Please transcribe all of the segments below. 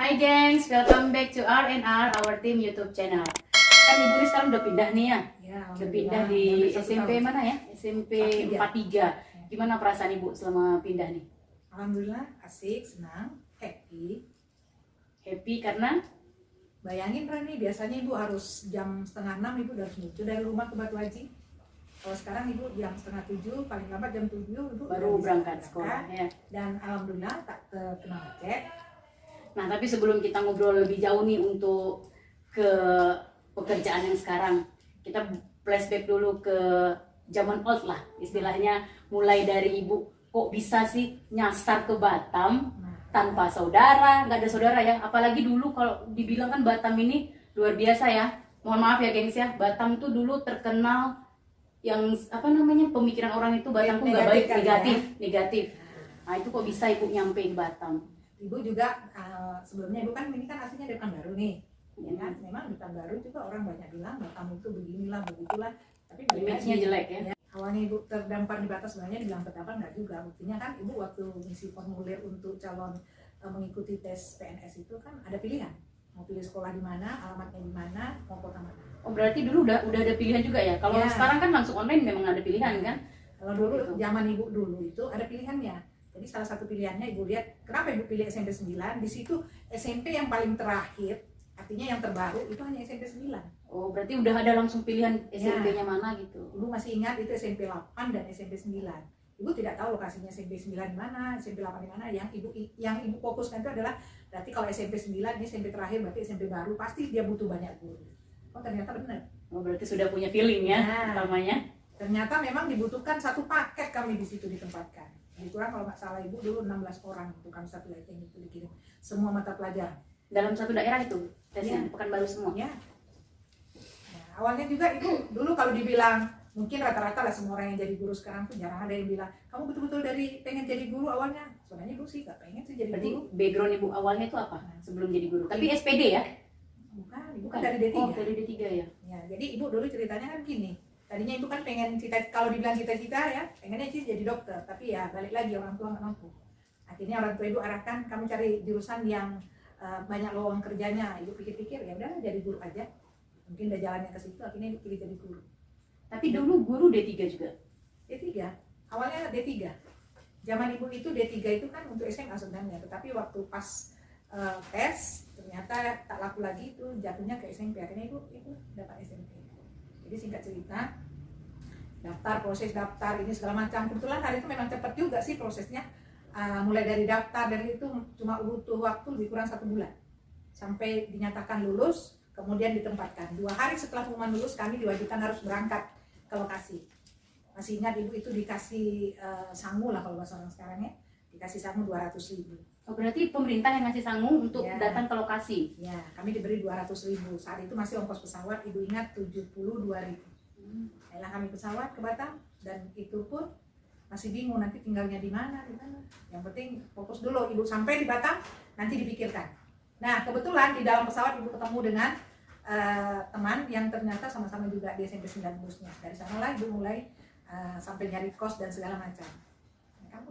Hai gengs, welcome back to R&R, our team YouTube channel. Kan Ibu ini sekarang udah pindah nih ya? Ya, Udah pindah di SMP mana ya? SMP 43. Gimana perasaan Ibu selama pindah nih? Alhamdulillah, asik, senang, happy. Happy karena? Bayangin Rani, biasanya Ibu harus jam 5:30 Ibu udah harus muncul dari rumah ke Batu Haji. Kalau sekarang Ibu jam 6:30, paling lambat jam 7 Ibu Baru berangkat sekolah ya? Dan Alhamdulillah tak terkena macet. Nah tapi sebelum kita ngobrol lebih jauh nih untuk ke pekerjaan yang sekarang, kita flashback dulu ke zaman old lah istilahnya, mulai dari Ibu kok bisa sih nyasar ke Batam tanpa saudara, nggak ada saudara ya, apalagi dulu kalau dibilang kan Batam ini luar biasa ya, mohon maaf ya gengs ya, Batam tuh dulu terkenal yang apa namanya, pemikiran orang itu Batam tuh nggak baik, negatif. Nah itu kok bisa Ibu nyampein Batam? Ibu juga sebelumnya Ibu kan ini kan aslinya dari Pekanbaru nih, ya kan? Memang di Pekanbaru juga orang banyak bilang Batam itu beginilah begitulah, tapi Image-nya jelek ya. Awalnya Ibu terdampar di batas, sebenarnya dibilang terdampar nggak juga. Buktinya kan Ibu waktu ngisi formulir untuk calon mengikuti tes PNS itu kan ada pilihan, mau pilih sekolah di mana, alamatnya di mana, mau kota mana. Oh berarti dulu udah ada pilihan juga ya? Kalau Ya. sekarang kan langsung online memang ada pilihan kan? Kalau dulu Gitu. zaman Ibu dulu itu ada pilihannya. Jadi salah satu pilihannya Ibu lihat, kenapa Ibu pilih SMP 9? Di situ SMP yang paling terakhir, artinya yang terbaru itu hanya SMP 9. Oh berarti udah ada langsung pilihan SMP-nya mana gitu? Ibu masih ingat itu SMP 8 dan SMP 9. Ibu tidak tahu lokasinya SMP 9 di mana, SMP 8 di mana. Yang Ibu fokuskan itu adalah berarti kalau SMP 9 ini SMP terakhir, berarti SMP baru, pasti dia butuh banyak guru. Oh ternyata benar. Oh berarti sudah punya feeling ya pertamanya? Ternyata memang dibutuhkan satu paket kami di situ ditempatkan. Lebih kurang kalau nggak salah Ibu dulu 16 orang untuk kami satu lighting itu dikirim. Semua mata pelajaran. Dalam satu daerah itu? Tesnya Pekanbaru semua? Ya. Nah, awalnya juga Ibu dulu kalau dibilang, mungkin rata-rata lah semua orang yang jadi guru sekarang tuh jarang ada yang bilang kamu betul-betul dari pengen jadi guru awalnya. Sebenarnya Ibu sih nggak pengen sih jadi Berarti guru. background Ibu awalnya itu apa sebelum jadi guru? Tapi SPD ya? Bukan, Ibu kan dari D3. Oh dari D3 ya? Ya, jadi Ibu dulu ceritanya kan gini. Tadinya Ibu kan pengen kalau dibilang cita-cita ya, pengennya sih jadi dokter. Tapi ya balik lagi orang tua nggak mampu. Akhirnya orang tua Ibu arahkan kamu cari jurusan yang banyak lowongan kerjanya. Ibu pikir-pikir ya udah jadi guru aja. Mungkin udah jalannya ke situ, akhirnya Ibu pilih jadi guru. Tapi dulu guru D3 juga? D3, awalnya D3. Zaman Ibu itu D3 itu kan untuk SMA sebenarnya, tetapi waktu pas tes ternyata tak laku lagi, itu jatuhnya ke SMP. Akhirnya Ibu dapat SMP. Jadi singkat cerita, proses daftar ini segala macam. Kebetulan hari itu memang cepat juga sih prosesnya. Mulai dari daftar, dari itu cuma butuh waktu lebih kurang 1 bulan sampai dinyatakan lulus, kemudian ditempatkan. 2 hari setelah pengumuman lulus kami diwajibkan harus berangkat ke lokasi. Masih ingat Ibu itu dikasih sangu lah kalau bahasa orang sekarang ya, dikasih sangu 200.000. Oh berarti pemerintah yang ngasih sangu untuk datang ke lokasi? Ya, kami diberi 200.000. Saat itu masih ongkos pesawat, Ibu ingat 72.000. Ayolah kami pesawat ke Batam, dan itu pun masih bingung nanti tinggalnya di mana. Yang penting fokus dulu, Ibu sampai di Batam nanti dipikirkan. Nah kebetulan di dalam pesawat Ibu ketemu dengan teman yang ternyata sama-sama juga di SMP 9 busnya. Dari sanalah Ibu mulai sampai nyari kos dan segala macam.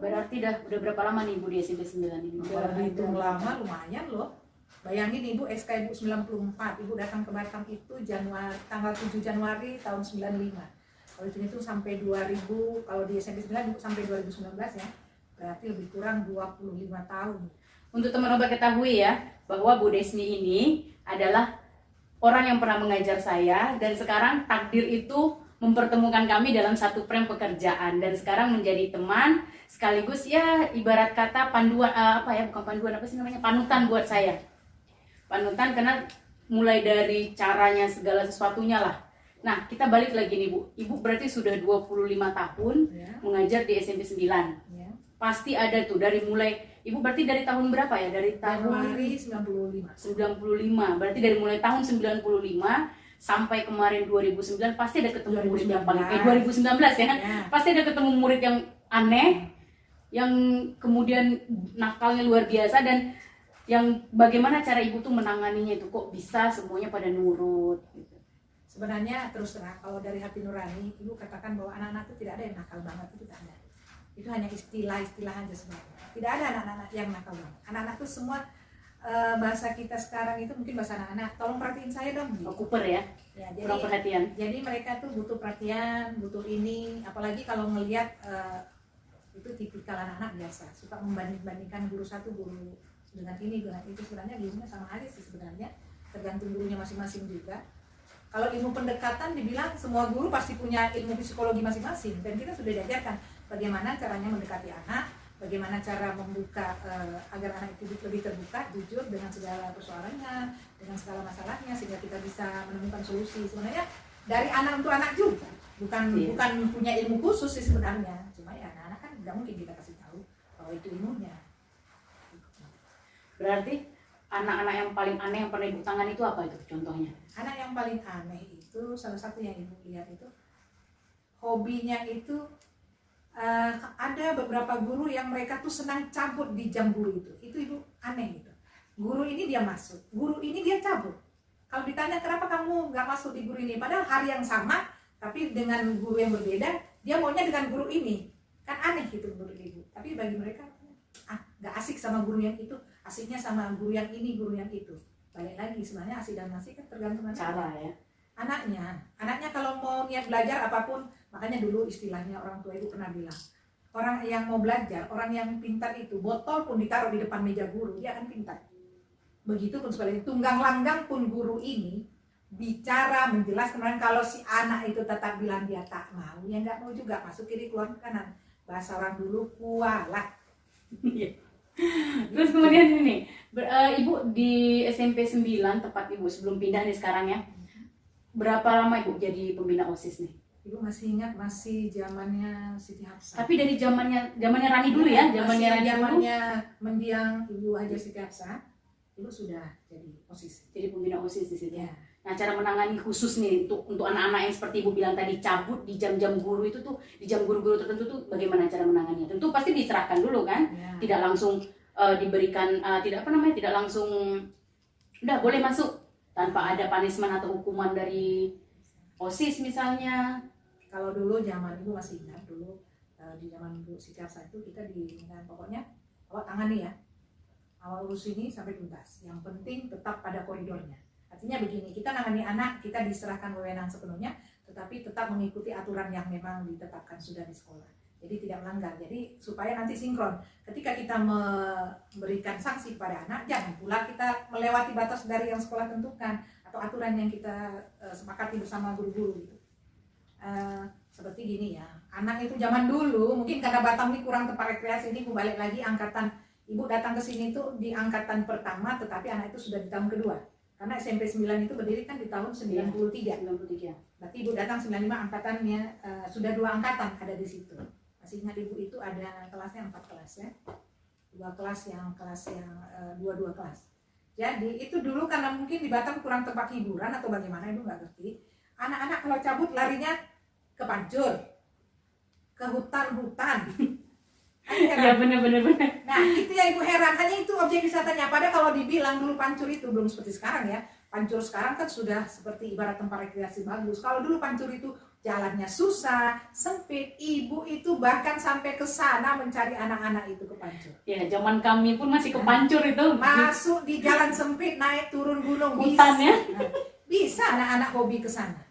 Berarti udah berapa lama nih Ibu di SMP 9 ini? Hitung lama, lumayan loh. Bayangin Ibu SK Ibu 94, Ibu datang ke Batam itu tanggal 7 Januari tahun 95. Kalau itu sampai 2000, kalau di SMP 9 Ibu sampai 2019 ya. Berarti lebih kurang 25 tahun. Untuk teman-teman ketahui ya, bahwa Bu Desni ini adalah orang yang pernah mengajar saya, dan sekarang takdir itu mempertemukan kami dalam satu frame pekerjaan, dan sekarang menjadi teman sekaligus ya ibarat kata panduan, bukan panduan, apa sih namanya, panutan buat saya. Panutan karena mulai dari caranya segala sesuatunya lah. Nah kita balik lagi nih Bu, Ibu berarti sudah 25 tahun mengajar di SMP 9. Pasti ada tuh dari mulai, Ibu berarti dari tahun berapa ya? Dari tahun Januari 95. 95, berarti dari mulai tahun 95 sampai kemarin 2009 pasti ada ketemu murid yang paling 2019 ya. Pasti ada ketemu murid yang aneh, yang kemudian nakalnya luar biasa, dan yang bagaimana cara Ibu tuh menanganinya itu, kok bisa semuanya pada nurut gitu. Sebenarnya terus terang kalau dari hati nurani Ibu katakan bahwa anak-anak itu tidak ada yang nakal banget, itu tidak ada. Itu hanya istilah-istilah aja sebenarnya. Tidak ada anak-anak yang nakal banget. Anak-anak itu semua bahasa kita sekarang itu mungkin bahasa anak-anak, tolong perhatiin saya dong gitu. Oh, Cooper ya, Ya, kurang perhatian. jadi mereka tuh butuh perhatian, butuh ini, apalagi kalau ngelihat itu tipikal anak-anak biasa suka membanding-bandingkan guru satu guru dengan ini dengan itu. Sebenarnya gurunya sama aja sih sebenarnya, tergantung gurunya masing-masing juga. Kalau ilmu pendekatan dibilang semua guru pasti punya ilmu psikologi masing-masing, dan kita sudah diajarkan bagaimana caranya mendekati anak, bagaimana cara membuka agar anak itu lebih terbuka, jujur dengan segala persoalannya, dengan segala masalahnya, sehingga kita bisa menemukan solusi. Sebenarnya dari anak untuk anak juga, bukan punya ilmu khusus sih sebenarnya. Cuma ya anak-anak kan nggak mungkin kita kasih tahu kalau itu ilmunya. Berarti anak-anak yang paling aneh yang pernah ibu tangani itu apa itu contohnya? Anak yang paling aneh itu salah satu yang ibu lihat itu hobinya itu ada beberapa guru yang mereka tuh senang cabut di jam guru itu ibu aneh gitu. Guru ini dia masuk, guru ini dia cabut. Kalau ditanya kenapa kamu nggak masuk di guru ini, padahal hari yang sama tapi dengan guru yang berbeda, dia maunya dengan guru ini, kan aneh gitu menurut ibu. Tapi bagi mereka nggak asik sama guru yang itu, asiknya sama guru yang ini, guru yang itu. Balik lagi sebenarnya asik dan asik kan tergantung Cara ya. Anaknya kalau mau niat belajar apapun, makanya dulu istilahnya orang tua ibu pernah bilang, orang yang mau belajar, orang yang pintar itu, botol pun ditaruh di depan meja guru, dia akan pintar. Begitupun sebaliknya, tunggang langgang pun guru ini bicara, menjelaskan. Kalau si anak itu tetap bilang dia tak mau, ya nggak mau juga, masuk kiri keluar kanan. Bahasa orang dulu, kualat. Terus kemudian ini, ibu di SMP 9 tepat ibu sebelum pindah nih sekarang ya. Berapa lama ibu jadi pembina OSIS nih? Ibu masih ingat, masih zamannya Siti Hafsah. Tapi dari zamannya Rani dulu ya, zamannya mendiang Ibu Hajar Siti Hafsah, ibu sudah jadi OSIS. Jadi pembina OSIS di situ. Ya. Nah, cara menangani khusus nih untuk anak-anak yang seperti ibu bilang tadi cabut di jam-jam guru itu tuh, di jam guru-guru tertentu tuh bagaimana cara menanganinya? Tentu pasti diserahkan dulu kan, Ya. Tidak langsung diberikan tidak langsung udah boleh masuk tanpa ada punishment atau hukuman dari OSIS misalnya. Kalau dulu zaman ibu masih ingat dulu di zaman Ibu Siti Hafsah itu kita diingatkan pokoknya awal tangani ya, awal urus ini sampai tuntas. Yang penting tetap pada koridornya. Artinya begini, kita nangani anak, kita diserahkan wewenang sepenuhnya, tetapi tetap mengikuti aturan yang memang ditetapkan sudah di sekolah. Jadi tidak melanggar. Jadi supaya nanti sinkron. Ketika kita memberikan sanksi pada anak, jangan pula kita melewati batas dari yang sekolah tentukan atau aturan yang kita sepakati bersama guru-guru gitu. Seperti gini ya, anak itu zaman dulu mungkin karena Batam ini kurang tempat rekreasi, ini ibu balik lagi angkatan, ibu datang ke sini tuh di angkatan pertama, tetapi anak itu sudah di tahun kedua. Karena SMP 9 itu berdiri kan di tahun 93. Berarti ibu datang 95, angkatannya sudah 2 angkatan ada di situ. Masih ingat ibu itu ada kelasnya 4 kelas ya. 2 kelas yang 2 kelas. Jadi itu dulu karena mungkin di Batam kurang tempat hiburan atau bagaimana ibu nggak ngerti. Anak-anak kalau cabut larinya ke pancur, ke hutan-hutan. Iya benar. Nah itu ya ibu heran, hanya itu objek wisatanya. Padahal kalau dibilang dulu pancur itu belum seperti sekarang ya. Pancur sekarang kan sudah seperti ibarat tempat rekreasi bagus. Kalau dulu pancur itu jalannya susah, sempit. Ibu itu bahkan sampai ke sana mencari anak-anak itu ke pancur. Ya zaman kami pun masih ke pancur itu. Masuk di jalan sempit, naik turun gunung, hutan ya. Bisa anak-anak hobi ke sana.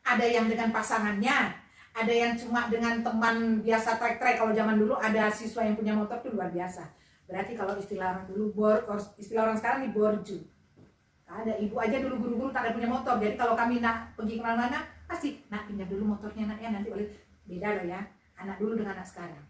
Ada yang dengan pasangannya, ada yang cuma dengan teman biasa trek-trek. Kalau zaman dulu ada siswa yang punya motor itu luar biasa. Berarti kalau istilah orang dulu istilah orang sekarang di borju. Ada ibu aja dulu guru-guru tak ada punya motor. Jadi kalau kami nak pergi kemana-mana pasti nak pinjam dulu motornya nak ya, nanti boleh. Beda loh ya, anak dulu dengan anak sekarang.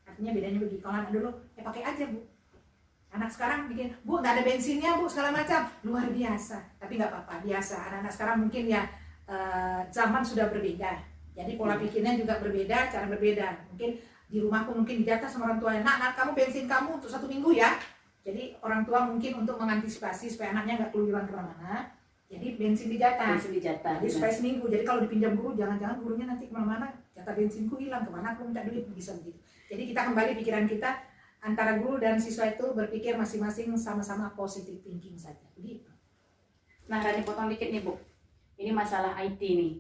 Artinya bedanya begitu. Kalau anak dulu pakai aja bu. Anak sekarang bikin bu nggak ada bensinnya bu segala macam, luar biasa. Tapi nggak apa-apa, biasa. Anak-anak sekarang mungkin ya zaman sudah berbeda. Jadi pola pikirnya juga berbeda, cara berbeda. Mungkin di rumahku mungkin dijatah sama orang tuanya, nak kamu bensin kamu untuk 1 minggu ya. Jadi orang tua mungkin untuk mengantisipasi supaya anaknya nggak keluyuran kemana-mana, jadi bensin dijatah. Jadi supaya seminggu. Jadi kalau dipinjam guru, jangan-jangan gurunya nanti kemana-mana, jatah bensinku hilang, kemana aku minta duit, bisa begitu. Jadi kita kembali pikiran kita, antara guru dan siswa itu berpikir masing-masing sama-sama positive thinking saja. Begitu. Nah Rani potong dikit nih bu, ini masalah IT nih.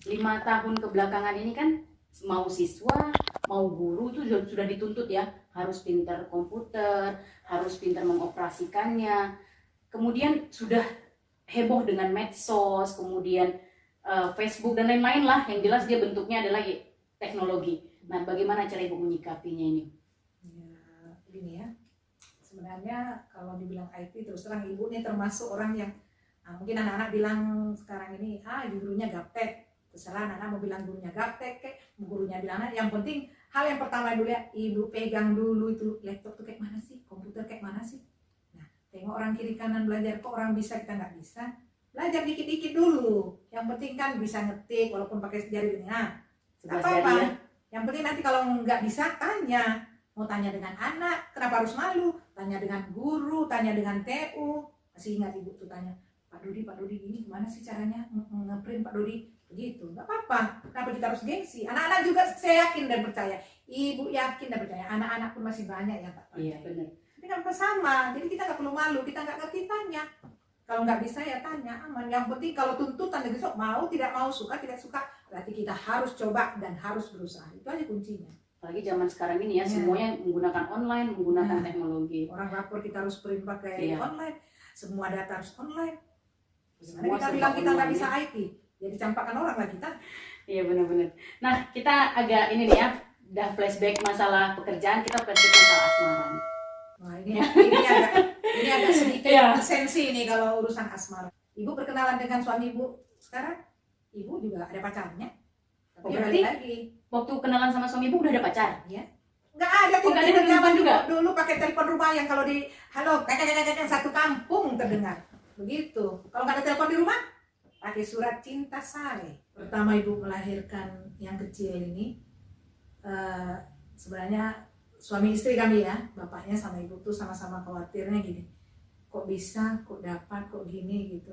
5 tahun kebelakangan ini kan mau siswa, mau guru itu sudah dituntut ya, harus pintar komputer, harus pintar mengoperasikannya. Kemudian sudah heboh dengan medsos, kemudian Facebook dan lain-lain lah. Yang jelas dia bentuknya adalah teknologi. Nah, bagaimana cara Ibu menyikapinya ini? Ya, gini ya. Sebenarnya kalau dibilang IT, terus terang Ibu nih termasuk orang yang mungkin anak-anak bilang sekarang ini, gurunya gaptek. Terserah anak-anak mau bilang gurunya gaptek, gurunya bilang yang penting hal yang pertama dulu ya, Ibu pegang dulu itu laptop tuh kayak mana sih, komputer kayak mana sih. Nah, tengok orang kiri kanan belajar, kok orang bisa kita nggak bisa. Belajar dikit-dikit dulu. Yang penting kan bisa ngetik walaupun pakai jari ini. Nah, apa-apa. Ya. Yang penting nanti kalau nggak bisa tanya. Mau tanya dengan anak, kenapa harus malu? Tanya dengan guru, tanya dengan TU. Masih ingat Ibu tuh tanya, Pak Dodi ini gimana sih caranya ngeprint Pak Dodi? Begitu, nggak apa-apa. Kenapa kita harus gengsi? Anak-anak juga saya yakin dan percaya. Ibu yakin dan percaya. Anak-anak pun masih banyak yang tak percaya. Iya, benar. Tapi kan sama. Jadi kita nggak perlu malu. Kita nggak ngerti tanya. Kalau nggak bisa ya tanya, aman. Yang penting kalau tuntutan dari besok mau, tidak mau, suka, tidak suka, berarti kita harus coba dan harus berusaha. Itu aja kuncinya. Apalagi zaman sekarang ini ya, semuanya menggunakan online, menggunakan teknologi. Orang rapor kita harus print pakai online, semua data harus online. Semua kita bilang kita nggak bisa IT, ya dicampakkan orang lah kita. Iya benar-benar. Nah, kita agak ini nih ya, udah flashback masalah pekerjaan, kita flashback masalah asmara. Nah ini agak sedikit sensi nih kalau urusan asmara. Ibu berkenalan dengan suami Ibu sekarang, Ibu juga ada pacarnya. Tapi berarti lagi waktu kenalan sama suami Ibu udah ada pacar? Ya. Nggak ada, tidak zaman juga. Dulu pakai telepon rumah yang kalau di halo kakak satu kampung terdengar. Begitu. Kalau nggak ada telepon di rumah, pakai surat cinta sare. Pertama Ibu melahirkan yang kecil ini, sebenarnya suami istri kami ya, bapaknya sama Ibu tuh sama-sama khawatirnya gini. Kok bisa, kok dapat, kok gini gitu.